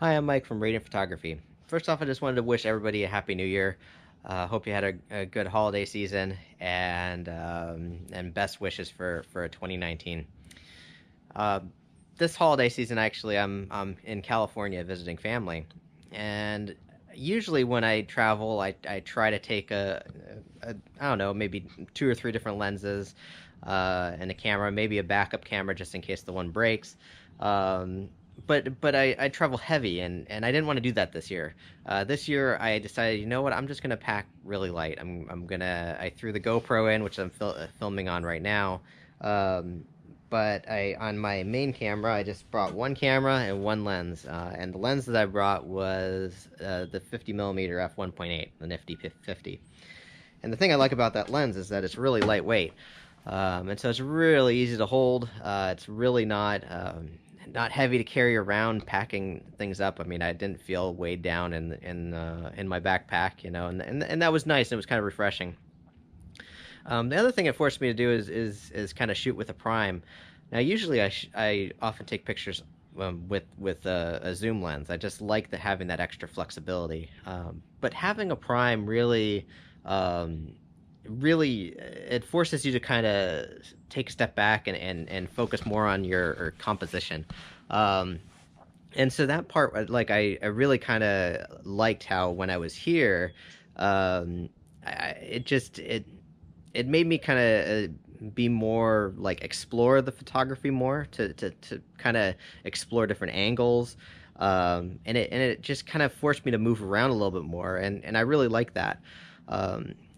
Hi, I'm Mike from Radiant Photography. First off, I just wanted to wish everybody a happy new year. Hope you had a good holiday season and best wishes for 2019. Uh, this holiday season, actually, I'm in California visiting family, and usually when I travel, I try to take a I don't know, maybe two or three different lenses and a camera, maybe a backup camera just in case the one breaks. Um, but I travel heavy, and I didn't want to do that this year. This year I decided, you know what, I'm just gonna pack really light. I threw the GoPro in, which I'm filming on right now. Um, but I on my main camera, I just brought one camera and one lens, and the lens that I brought was the 50 millimeter f1.8, the Nifty 50. And the thing I like about that lens is that it's really lightweight, and so it's really easy to hold. It's really not heavy to carry around, packing things up. I mean, I didn't feel weighed down in my backpack, and that was nice. It was kind of refreshing. The other thing it forced me to do is kind of shoot with a prime. Now, usually I often take pictures with a zoom lens. I just like having that extra flexibility. But having a prime um, really it forces you to kind of take a step back and focus more on your composition. Um, and so that part, I really kind of liked how when I was here, it just it made me kind of be more like explore the photography more to kind of explore different angles, and it just kind of forced me to move around a little bit more, and I really like that.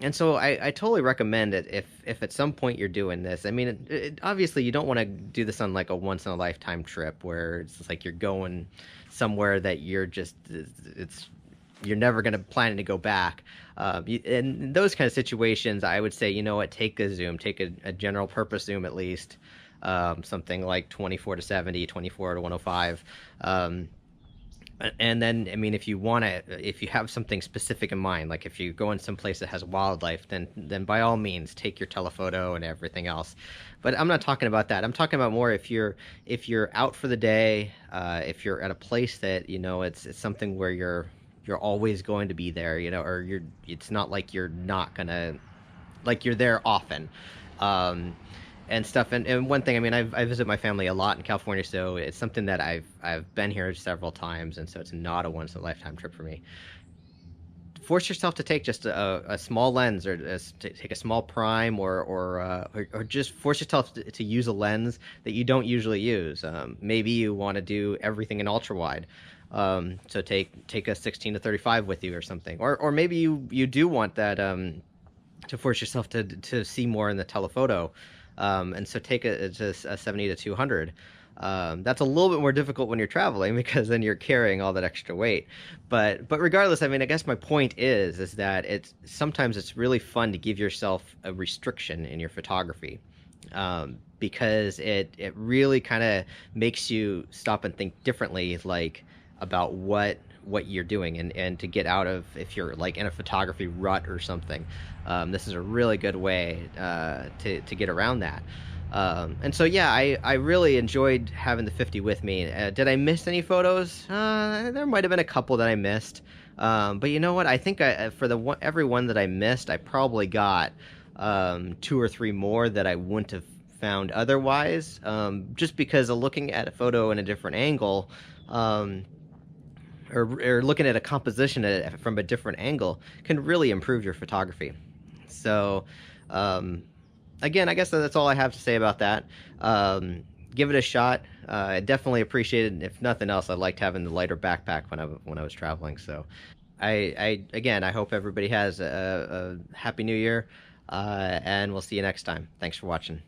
And so I totally recommend it if at some point you're doing this. I mean, obviously you don't want to do this on like a once in a lifetime trip where it's like you're going somewhere that it's you're never going to plan to go back. In those kind of situations, I would say, you know what, take a zoom, take a general purpose zoom at least, something like 24 to 70, 24 to 105. And then, I mean, if you have something specific in mind, like if you're going someplace that has wildlife, then by all means take your telephoto and everything else. But I'm not talking about that. I'm talking about more if you're out for the day, if you're at a place that it's something where you're always going to be there, or it's not like you're not gonna like you're there often. Um, and stuff. And one thing, I mean, I visit my family a lot in California, so it's something that I've been here several times, and so it's not a once in a lifetime trip for me. Force yourself to take just a small lens, or take a small prime, or just force yourself to use a lens that you don't usually use. Maybe you want to do everything in ultra wide. So take a 16 to 35 with you or something, or maybe you do want that to force yourself to see more in the telephoto. And so take a 70 to 200. That's a little bit more difficult when you're traveling because then you're carrying all that extra weight. But regardless, I mean, I guess my point is that it's really fun to give yourself a restriction in your photography, because it really kind of makes you stop and think differently, like about what you're doing, and to get out of, if you're like in a photography rut or something. This is a really good way to get around that. And so yeah, I really enjoyed having the 50 with me. Did I miss any photos? There might have been a couple that I missed. But you know what? I think for every one that I missed, I probably got two or three more that I wouldn't have found otherwise. Just because of looking at a photo in a different angle, um, or looking at a composition from a different angle can really improve your photography. So, um, again, I guess that's all I have to say about that. Give it a shot. I definitely appreciate it. If nothing else, I liked having the lighter backpack when I was traveling. So, I hope everybody has a happy new year, and we'll see you next time. Thanks for watching.